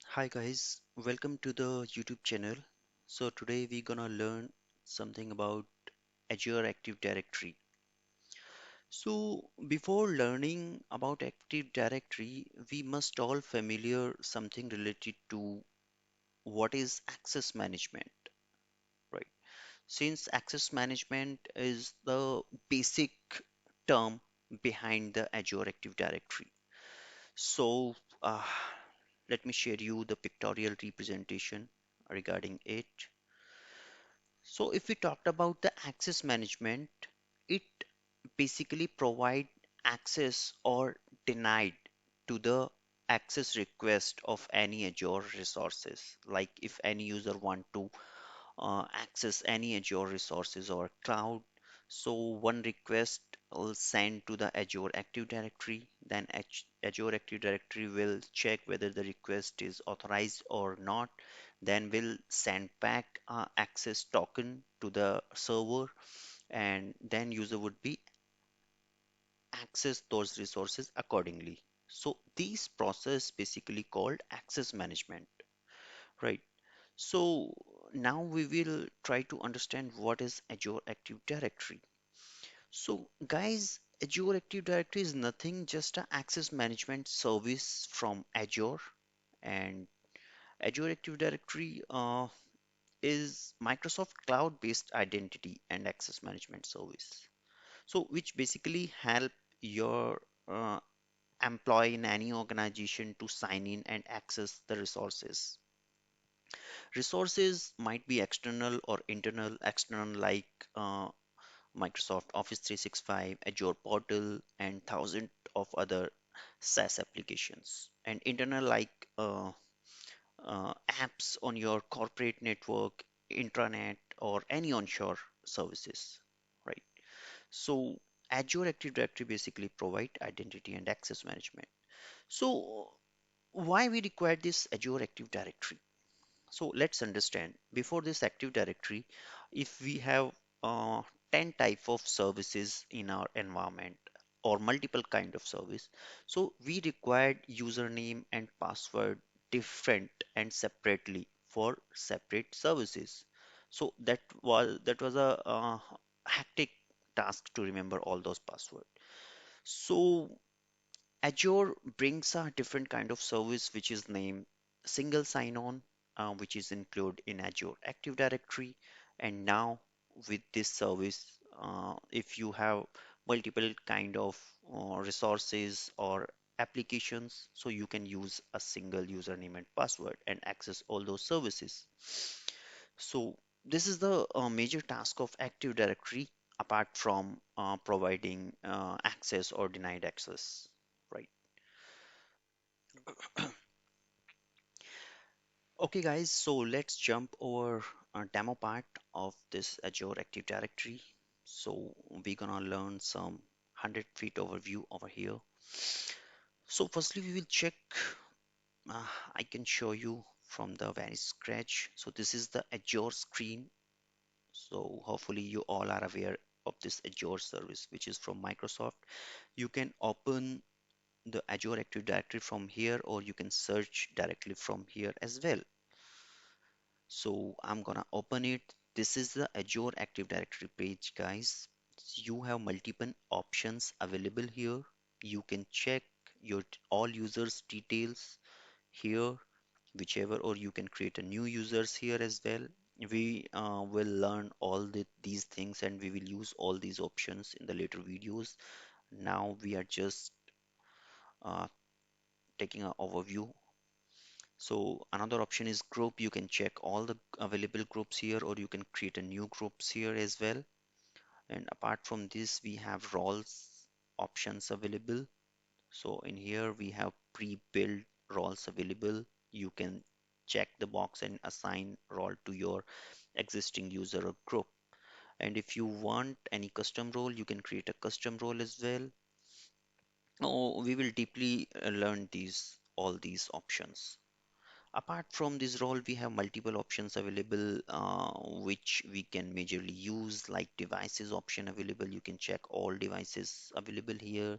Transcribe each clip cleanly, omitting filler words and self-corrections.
Hi guys, welcome to the YouTube channel. So today we're gonna learn something about Azure Active Directory. So before learning about Active Directory, we must all familiar something related to what is access management, right? Since access management is the basic term behind the Azure Active Directory. So uh, let me share you the pictorial representation regarding it. So if we talked about the access management, it basically provide access or denied to the access request of any Azure resources. Like if any user want to access any Azure resources or cloud, so one request will send to the Azure Active Directory, then Azure Active Directory will check whether the request is authorized or not, then will send back access token to the server, and then user would be access those resources accordingly. So these process basically called access management, right? So now we will try to understand what is Azure Active Directory. So guys, Azure Active Directory is nothing just an access management service from Azure, and Azure Active Directory is Microsoft cloud-based identity and access management service. So which basically help your employee in any organization to sign in and access the resources. Resources might be external or internal. External like Microsoft Office 365, Azure Portal, and thousands of other SaaS applications. And internal like apps on your corporate network, intranet, or any onshore services, right? So Azure Active Directory basically provide identity and access management. So why we require this Azure Active Directory? So let's understand. Before this Active Directory, if we have 10 type of services in our environment or multiple kind of service, so we required username and password different and separately for separate services. So that was a hectic task to remember all those passwords. So Azure brings a different kind of service which is named single sign-on, which is included in Azure Active Directory. And now with this service, if you have multiple kind of resources or applications, so you can use a single username and password and access all those services. So this is the major task of Active Directory apart from providing access or denied access, right? Okay, guys, so let's jump over a demo part of this Azure Active Directory. So we're gonna learn some 100 feet overview over here. So firstly, we will check. Uh, I can show you from the very scratch. So this is the Azure screen. So hopefully you all are aware of this Azure service, which is from Microsoft. You can open the Azure Active Directory from here, or you can search directly from here as well. So I'm gonna open it. This is the Azure Active Directory page, guys. You have multiple options available here. You can check your all users details here, whichever, or you can create a new users here as well. We will learn all these things and we will use all these options in the later videos. Now we are just uh, taking an overview. So another option is group. You can check all the available groups here, or you can create a new groups here as well. And apart from this, we have roles options available. So in here we have pre-built roles available. You can check the box and assign role to your existing user or group. And if you want any custom role, you can create a custom role as well. Oh, we will deeply learn all these options. Apart from this role, we have multiple options available which we can majorly use, like devices option available. You can check all devices available here.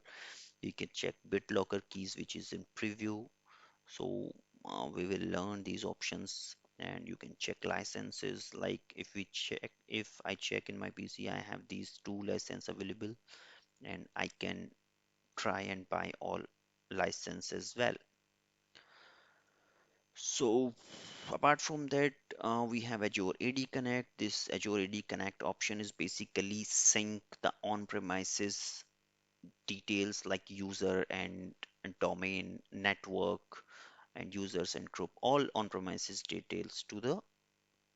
You can check BitLocker keys, which is in preview. So we will learn these options, and you can check licenses. Like if I check in my PC, I have these two license available, and I can try and buy all license as well. So apart from that, we have Azure AD Connect. This Azure AD Connect option is basically sync the on-premises details like user and domain, network, and users and group, all on-premises details to the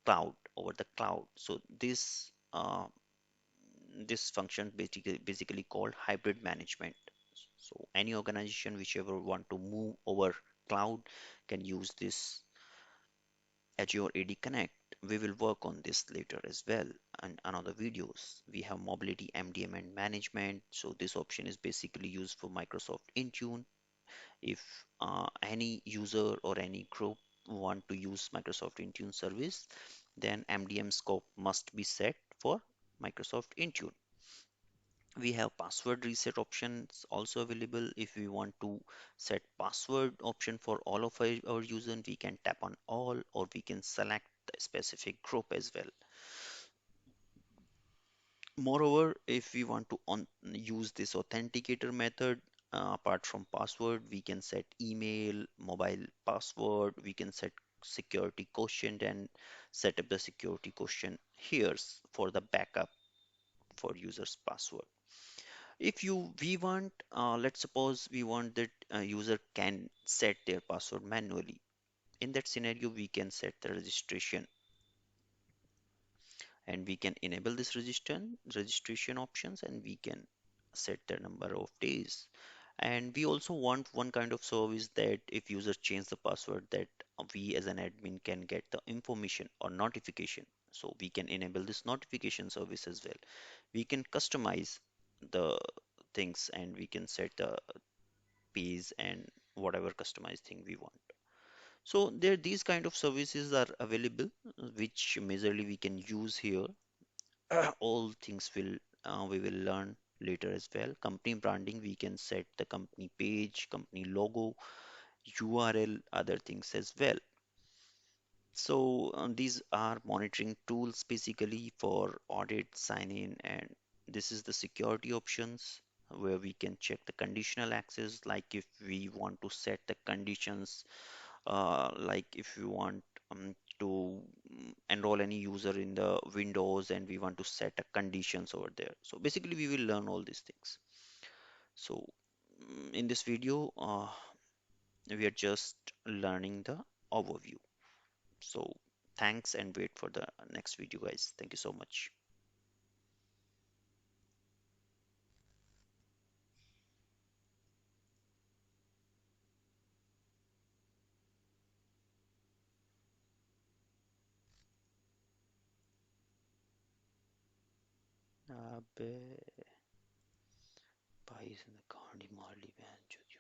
cloud over the cloud. So this function basically called hybrid management. So any organization whichever want to move over cloud can use this Azure AD Connect. We will work on this later as well in another videos. We have mobility MDM and management. So this option is basically used for Microsoft Intune. If any user or any group want to use Microsoft Intune service, then MDM scope must be set for Microsoft Intune. We have password reset options also available. If we want to set password option for all of our users, we can tap on all, or we can select the specific group as well. Moreover, if we want to use this authenticator method, apart from password, we can set email, mobile password, we can set security quotient and set up the security quotient here for the backup for users password. If we want, let's suppose we want that user can set their password manually. In that scenario, we can set the registration, and we can enable this registration options, and we can set the number of days. And we also want one kind of service that if user change the password, that we as an admin can get the information or notification. So we can enable this notification service as well. We can customize the things, and we can set the page and whatever customized thing we want. So there these kind of services are available, which majorly we can use here. All things will we will learn later as well. Company branding, we can set the company page, company logo, URL, other things as well. So these are monitoring tools basically for audit, sign in, and this is the security options where we can check the conditional access. Like if we want to set the conditions, like if we want to enroll any user in the Windows, and we want to set a conditions over there. So basically we will learn all these things. So in this video, we are just learning the overview. So thanks, and wait for the next video, guys. Thank you so much. अबे भाई इसने कहानी मार ली बहन चोद